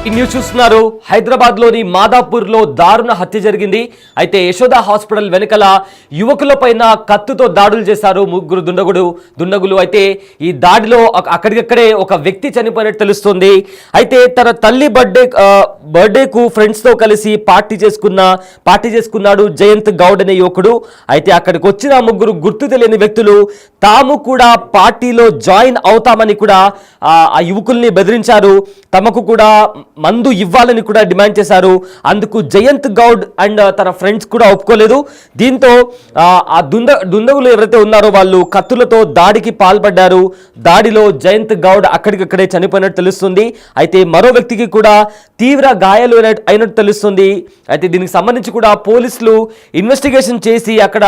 ఈ న్యూస్ చూస్తున్నారు. హైదరాబాద్ లోని మాదాపూర్ లో దారుణ హత్య జరిగింది. అయితే యశోద హాస్పిటల్ వెనుకల యువకుల పైన కత్తుతో దాడులు చేశారు ముగ్గురు దుండగులు. అయితే ఈ దాడిలో అక్కడికక్కడే ఒక వ్యక్తి చనిపోయినట్టు తెలుస్తుంది. అయితే తన తల్లి బర్త్డేకు ఫ్రెండ్స్ తో కలిసి పార్టీ చేసుకున్నాడు జయంత్ గౌడ్ అనే యువకుడు. అయితే అక్కడికి వచ్చిన ముగ్గురు గుర్తు తెలియని వ్యక్తులు తాము కూడా పార్టీలో జాయిన్ అవుతామని కూడా ఆ యువకుల్ని బెదిరించారు. తమకు కూడా మందు ఇవ్వాలని కూడా డిమాండ్ చేశారు. అందుకు జయంత్ గౌడ్ అండ్ తన ఫ్రెండ్స్ కూడా ఒప్పుకోలేదు. దీంతో ఆ దుండగులు ఎవరైతే ఉన్నారో వాళ్ళు కత్తులతో దాడికి పాల్పడ్డారు. దాడిలో జయంత్ గౌడ్ అక్కడికక్కడే చనిపోయినట్టు తెలుస్తుంది. అయితే మరో వ్యక్తికి కూడా తీవ్ర గాయాలు అయినట్టు తెలుస్తుంది. అయితే దీనికి సంబంధించి కూడా పోలీసులు ఇన్వెస్టిగేషన్ చేసి అక్కడ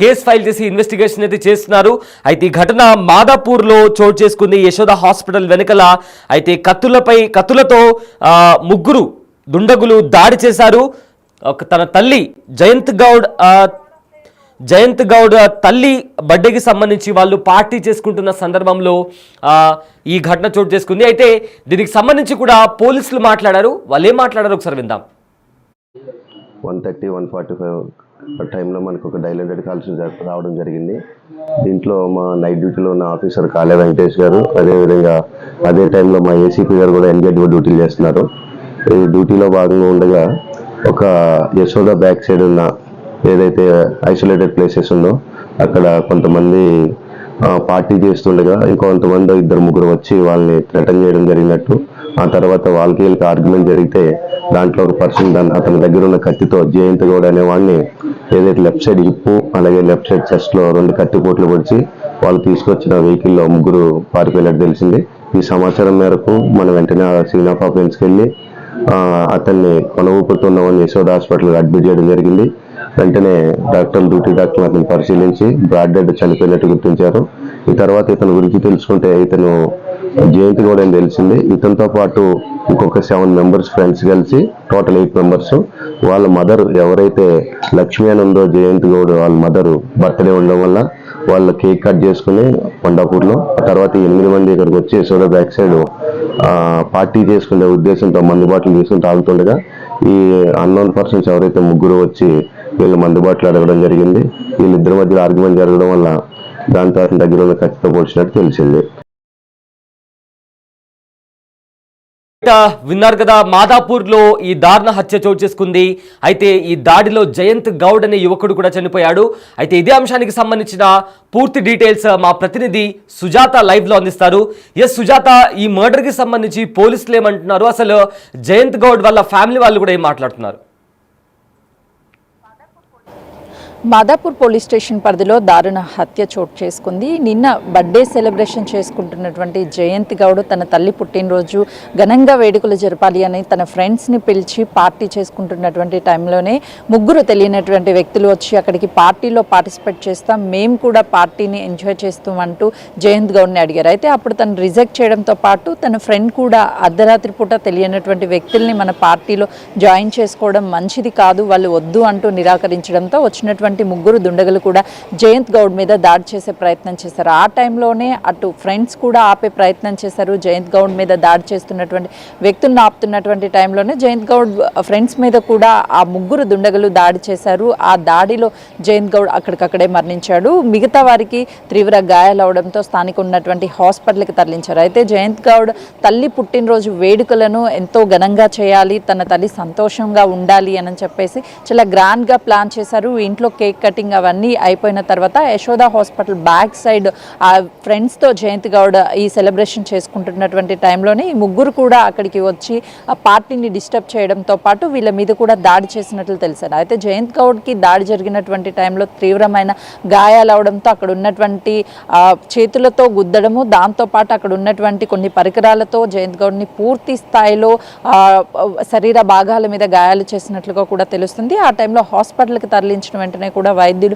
కేసు ఫైల్ చేసి ఇన్వెస్టిగేషన్ అయితే చేస్తున్నారు. అయితే ఈ ఘటన మాదాపూర్లో చోటు చేసుకుంది, యశోద హాస్పిటల్ వెనుకల. అయితే కత్తులతో ముగ్గురు దుండగులు దాడి చేశారు. తన తల్లి జయంత్ గౌడ్ తల్లి బర్త్డేకి సంబంధించి వాళ్ళు పార్టీ చేసుకుంటున్న సందర్భంలో ఈ ఘటన చోటు చేసుకుంది. అయితే దీనికి సంబంధించి కూడా పోలీసులు మాట్లాడారు. వాళ్ళు ఏం మాట్లాడారు ఒకసారి విందాం. 1:30-1:45 టైంలో మనకు ఒక డైల్ 100 కాల్స్ రావడం జరిగింది. దీంట్లో మా నైట్ డ్యూటీలో ఉన్న ఆఫీసర్ కాళే వెంకటేష్ గారు, అదేవిధంగా అదే టైంలో మా ఏసీపీ గారు కూడా ఎన్గేట్గా డ్యూటీలు చేస్తున్నారు. ఈ డ్యూటీలో భాగంగా ఉండగా ఒక యశోద బ్యాక్ సైడ్ ఉన్న ఏదైతే ఐసోలేటెడ్ ప్లేసెస్ ఉందో అక్కడ కొంతమంది పార్టీ చేస్తుండగా ఇంకొంతమంది 2-3 వచ్చి వాళ్ళని థ్రెటన్ చేయడం జరిగినట్టు. ఆ తర్వాత వాళ్ళకి ఆర్గ్యుమెంట్ జరిగితే దాంట్లో ఒక పర్సన్ అతని దగ్గర ఉన్న కత్తితో జయంత్ గౌడ్ అనే వాడిని ఏదైతే లెఫ్ట్ సైడ్ హిప్పు అలాగే లెఫ్ట్ సైడ్ చెస్ట్ లో 2 కత్తి పోట్లు పొడిచి వాళ్ళు తీసుకొచ్చిన వెహికల్లో ముగ్గురు పారిపోయినట్టు తెలిసింది. ఈ సమాచారం మేరకు మనం వెంటనే సీన్ ఆఫ్ ఆఫెన్స్కి వెళ్ళి అతన్ని కొన ఊపుతున్నామని యశోద హాస్పిటల్ అడ్మిట్ చేయడం జరిగింది. వెంటనే డ్యూటీ డాక్టర్లు అతను పరిశీలించి బ్రాడ్ డెడ్ చనిపోయినట్టు గుర్తించారు. ఈ తర్వాత ఇతని గురించి తెలుసుకుంటే ఇతను జయంత్ గౌడ్ అని తెలిసింది. ఇతనితో పాటు ఇంకొక 7 మెంబర్స్ ఫ్రెండ్స్ కలిసి టోటల్ 8 మెంబర్స్. వాళ్ళ మదర్ ఎవరైతే లక్ష్మి అని ఉందో జయంత్ గౌడ్ వాళ్ళ మదర్ బర్త్డే ఉండడం వల్ల వాళ్ళ కేక్ కట్ చేసుకుని కొండాపూర్లో, ఆ తర్వాత 8 మంది ఇక్కడికి వచ్చి యశోద బ్యాక్ సైడ్ పార్టీ చేసుకునే ఉద్దేశంతో మందు బాటలు తీసుకుని తాగుతుండగా ఈ అన్నోన్ పర్సన్స్ ఎవరైతే ముగ్గురు వచ్చి వీళ్ళు మందు బాటలు అడగడం జరిగింది. వీళ్ళిద్దరి మధ్యలో ఆర్గ్యుమెంట్ జరగడం వల్ల దాంతో అతని దగ్గర ఉన్న ఖచ్చితంగా పోల్చినట్టు తెలిసింది. విన్నారు కదా, మాదాపూర్ లో ఈ దారుణ హత్య చోటు చేసుకుంది. అయితే ఈ దాడిలో జయంత్ గౌడ్ అనే యువకుడు కూడా చనిపోయాడు. అయితే ఇదే అంశానికి సంబంధించిన పూర్తి డీటెయిల్స్ మా ప్రతినిధి సుజాత లైవ్ లో అందిస్తారు. ఎస్ సుజాత, ఈ మర్డర్ కి సంబంధించి పోలీసులు ఏమంటున్నారు, అసలు జయంత్ గౌడ్ వాళ్ళ ఫ్యామిలీ వాళ్ళు కూడా ఏం మాట్లాడుతున్నారు? మాదాపూర్ పోలీస్ స్టేషన్ పరిధిలో దారుణ హత్య చోటు చేసుకుంది. నిన్న బర్త్డే సెలబ్రేషన్ చేసుకుంటున్నటువంటి జయంత్ గౌడ్ తన తల్లి పుట్టినరోజు ఘనంగా వేడుకలు జరపాలి అని తన ఫ్రెండ్స్ని పిలిచి పార్టీ చేసుకుంటున్నటువంటి టైంలోనే ముగ్గురు తెలియనటువంటి వ్యక్తులు వచ్చి అక్కడికి పార్టీలో పార్టిసిపేట్ చేస్తాం, మేము కూడా పార్టీని ఎంజాయ్ చేస్తామంటూ జయంత్ గౌడ్ని అడిగారు. అయితే అప్పుడు తను రిజెక్ట్ చేయడంతో పాటు తన ఫ్రెండ్ కూడా అర్ధరాత్రి పూట తెలియనటువంటి వ్యక్తుల్ని మన పార్టీలో జాయిన్ చేసుకోవడం మంచిది కాదు, వాళ్ళు వద్దు అంటూ నిరాకరించడంతో వచ్చినటువంటి ముగ్గురు దుండగులు కూడా జయంత్ గౌడ్ మీద దాడి చేసే ప్రయత్నం చేశారు. ఆ టైంలోనే అటు ఫ్రెండ్స్ కూడా ఆపే ప్రయత్నం చేశారు. జయంత్ గౌడ్ మీద దాడి చేస్తున్నటువంటి వ్యక్తులను ఆపుతున్నటువంటి టైంలోనే జయంత్ గౌడ్ ఫ్రెండ్స్ మీద కూడా ఆ ముగ్గురు దుండగులు దాడి చేశారు. ఆ దాడిలో జయంత్ గౌడ్ అక్కడికక్కడే మరణించాడు. మిగతా వారికి తీవ్ర గాయాలవడంతో స్థానిక ఉన్నటువంటి హాస్పిటల్కి తరలించారు. అయితే జయంత్ గౌడ్ తల్లి పుట్టినరోజు వేడుకలను ఎంతో ఘనంగా చేయాలి, తన తల్లి సంతోషంగా ఉండాలి అని చెప్పేసి చాలా గ్రాండ్గా ప్లాన్ చేశారు. ఇంట్లో కేక్ కటింగ్ అవన్నీ అయిపోయిన తర్వాత యశోద హాస్పిటల్ బ్యాక్ సైడ్ ఆ ఫ్రెండ్స్తో జయంత్ గౌడ్ ఈ సెలబ్రేషన్ చేసుకుంటున్నటువంటి టైంలోనే ఈ ముగ్గురు కూడా అక్కడికి వచ్చి ఆ పార్టీని డిస్టర్బ్ చేయడంతో పాటు వీళ్ళ మీద కూడా దాడి చేసినట్లు తెలిసారు. అయితే జయంత్ గౌడ్కి దాడి జరిగినటువంటి టైంలో తీవ్రమైన గాయాలు అవడంతో అక్కడ ఉన్నటువంటి చేతులతో గుద్దడము, దాంతోపాటు అక్కడ ఉన్నటువంటి కొన్ని పరికరాలతో జయంత్ గౌడ్ని పూర్తి స్థాయిలో శరీర భాగాల మీద గాయాలు చేసినట్లుగా కూడా తెలుస్తుంది. ఆ టైంలో హాస్పిటల్కి తరలించిన వెంటనే వెంటనే కూడా వైద్యులు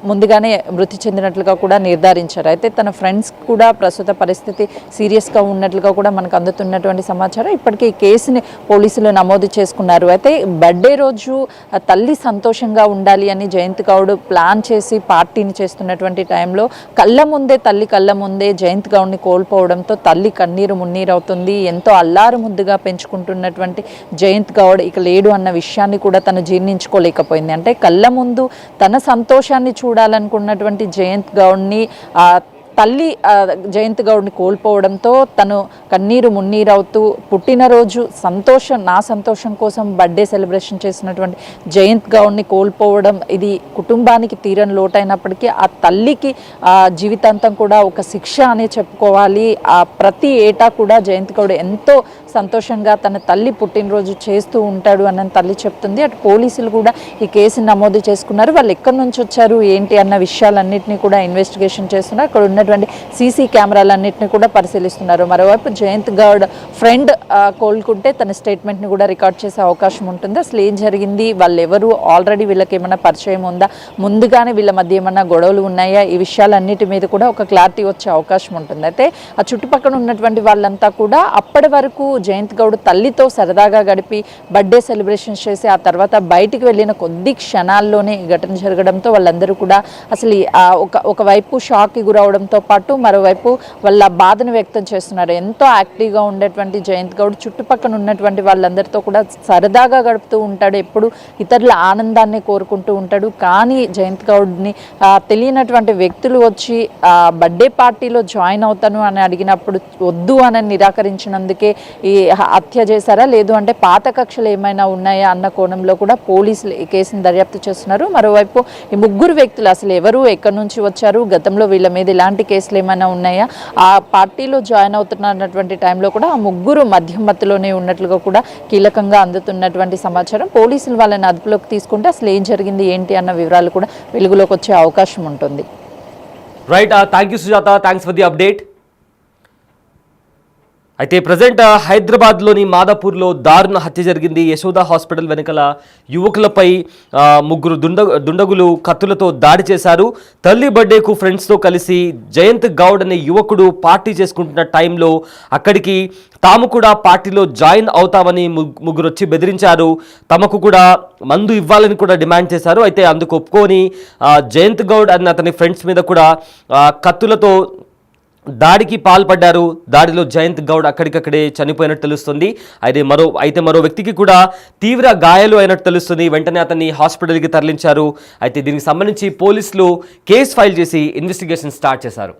ముందుగానే మృతి చెందినట్లుగా కూడా నిర్ధారించారు. అయితే తన ఫ్రెండ్స్ కూడా ప్రస్తుత పరిస్థితి సీరియస్గా ఉన్నట్లుగా కూడా మనకు అందుతున్నటువంటి సమాచారం. ఇప్పటికే ఈ కేసుని పోలీసులు నమోదు చేసుకున్నారు. అయితే బర్త్డే రోజు తల్లి సంతోషంగా ఉండాలి అని జయంత్ గౌడ్ ప్లాన్ చేసి పార్టీని చేస్తున్నటువంటి టైంలో తల్లి కళ్ళ ముందే జయంత్ గౌడ్ని కోల్పోవడంతో తల్లి కన్నీరు మున్నీరవుతుంది. ఎంతో అల్లారు ముద్దుగా పెంచుకుంటున్నటువంటి జయంత్ గౌడ్ ఇక లేడు అన్న విషయాన్ని కూడా తను జీర్ణించుకోలేకపోయింది. అంటే కళ్ళ ముందు తన సంతోషాన్ని చూడాలనుకున్నటువంటి జయంత్ గౌడ్ని తల్లి జయంత్ గౌడ్ని కోల్పోవడంతో తను కన్నీరు మున్నీరవుతూ పుట్టినరోజు నా సంతోషం కోసం బర్త్డే సెలబ్రేషన్ చేసినటువంటి జయంత్ గౌడ్ని కోల్పోవడం ఇది కుటుంబానికి తీరని లోటైనప్పటికీ ఆ తల్లికి జీవితాంతం కూడా ఒక శిక్ష అనే చెప్పుకోవాలి. ప్రతి ఏటా కూడా జయంత్ గౌడ్ ఎంతో సంతోషంగా తన తల్లి పుట్టినరోజు చేస్తూ ఉంటాడు అన్న తల్లి చెప్తుంది. అటు పోలీసులు కూడా ఈ కేసుని నమోదు చేసుకున్నారు. వాళ్ళు ఎక్కడి నుంచి వచ్చారు ఏంటి అన్న విషయాలన్నింటినీ కూడా ఇన్వెస్టిగేషన్ చేస్తున్నారు. అక్కడ ఉన్నటువంటి సీసీ కెమెరాలన్నింటినీ కూడా పరిశీలిస్తున్నారు. మరోవైపు జయంత్ గౌడ్ ఫ్రెండ్ కోలుకుంటే తన స్టేట్మెంట్ని కూడా రికార్డ్ చేసే అవకాశం ఉంటుంది. అసలు ఏం జరిగింది, వాళ్ళు ఎవరు, ఆల్రెడీ వీళ్ళకి ఏమైనా పరిచయం ఉందా, ముందుగానే వీళ్ళ మధ్య ఏమైనా గొడవలు ఉన్నాయా, ఈ విషయాలన్నిటి మీద కూడా ఒక క్లారిటీ వచ్చే అవకాశం ఉంటుంది. అయితే ఆ చుట్టుపక్కల ఉన్నటువంటి వాళ్ళంతా కూడా అప్పటి వరకు జయంత్ గౌడ్ తల్లితో సరదాగా గడిపి బర్త్డే సెలబ్రేషన్స్ చేసి ఆ తర్వాత బయటికి వెళ్ళిన కొద్ది క్షణాల్లోనే ఈ ఘటన జరగడంతో వాళ్ళందరూ కూడా అసలు ఒకవైపు షాక్కి గురవడంతో పాటు మరోవైపు వాళ్ళ బాధను వ్యక్తం చేస్తున్నారు. ఎంతో యాక్టివ్గా ఉండేటువంటి జయంత్ గౌడ్ చుట్టుపక్కల ఉన్నటువంటి వాళ్ళందరితో కూడా సరదాగా గడుపుతూ ఉంటాడు. ఎప్పుడు ఇతరుల ఆనందాన్ని కోరుకుంటూ ఉంటాడు. కానీ జయంత్ గౌడ్ని తెలియనటువంటి వ్యక్తులు వచ్చి బర్త్డే పార్టీలో జాయిన్ అవుతాను అని అడిగినప్పుడు వద్దు అని నిరాకరించినందుకే ఈ హత్య చేశారా, లేదు అంటే పాత కక్షలు ఏమైనా ఉన్నాయా అన్న కోణంలో కూడా పోలీసులు ఈ కేసును దర్యాప్తు చేస్తున్నారు. మరోవైపు ఈ ముగ్గురు వ్యక్తులు అసలు ఎవరు, ఎక్కడి నుంచి వచ్చారు, గతంలో వీళ్ళ మీద ఇలాంటి కేసులు ఏమైనా ఉన్నాయా, ఆ పార్టీలో జాయిన్ అవుతున్నటువంటి టైంలో కూడా ఆ ముగ్గురు మధ్యమత్తులోనే ఉన్నట్లుగా కూడా కీలకంగా అందుతున్నటువంటి సమాచారం. పోలీసులు వాళ్ళని అదుపులోకి తీసుకుంటే అసలు ఏం జరిగింది ఏంటి అన్న వివరాలు కూడా వెలుగులోకి వచ్చే అవకాశం ఉంటుంది. Right, thank you Sujatha, thanks for the update. అయితే ప్రజెంట్ హైదరాబాద్లోని మాదాపూర్లో దారుణ హత్య జరిగింది. యశోద హాస్పిటల్ వెనుకల యువకులపై ముగ్గురు దుండగులు కత్తులతో దాడి చేశారు. తల్లి బర్త్డేకు ఫ్రెండ్స్తో కలిసి జయంత్ గౌడ్ అనే యువకుడు పార్టీ చేసుకుంటున్న టైంలో అక్కడికి తాము కూడా పార్టీలో జాయిన్ అవుతామని ముగ్గురు వచ్చి బెదిరించారు. తమకు కూడా మందు ఇవ్వాలని కూడా డిమాండ్ చేశారు. అయితే అందుకు ఒప్పుకొని జయంత్ గౌడ్ అన్న అతని ఫ్రెండ్స్ మీద కూడా కత్తులతో దాడికి పాల్పడ్డారు. దాడిలో జయంత్ గౌడ్ అక్కడికక్కడే చనిపోయినట్టు తెలుస్తుంది. అయితే మరో వ్యక్తికి కూడా తీవ్ర గాయాలు అయినట్టు తెలుస్తుంది. వెంటనే అతన్ని హాస్పిటల్కి తరలించారు. అయితే దీనికి సంబంధించి పోలీసులు కేసు ఫైల్ చేసి ఇన్వెస్టిగేషన్ స్టార్ట్ చేశారు.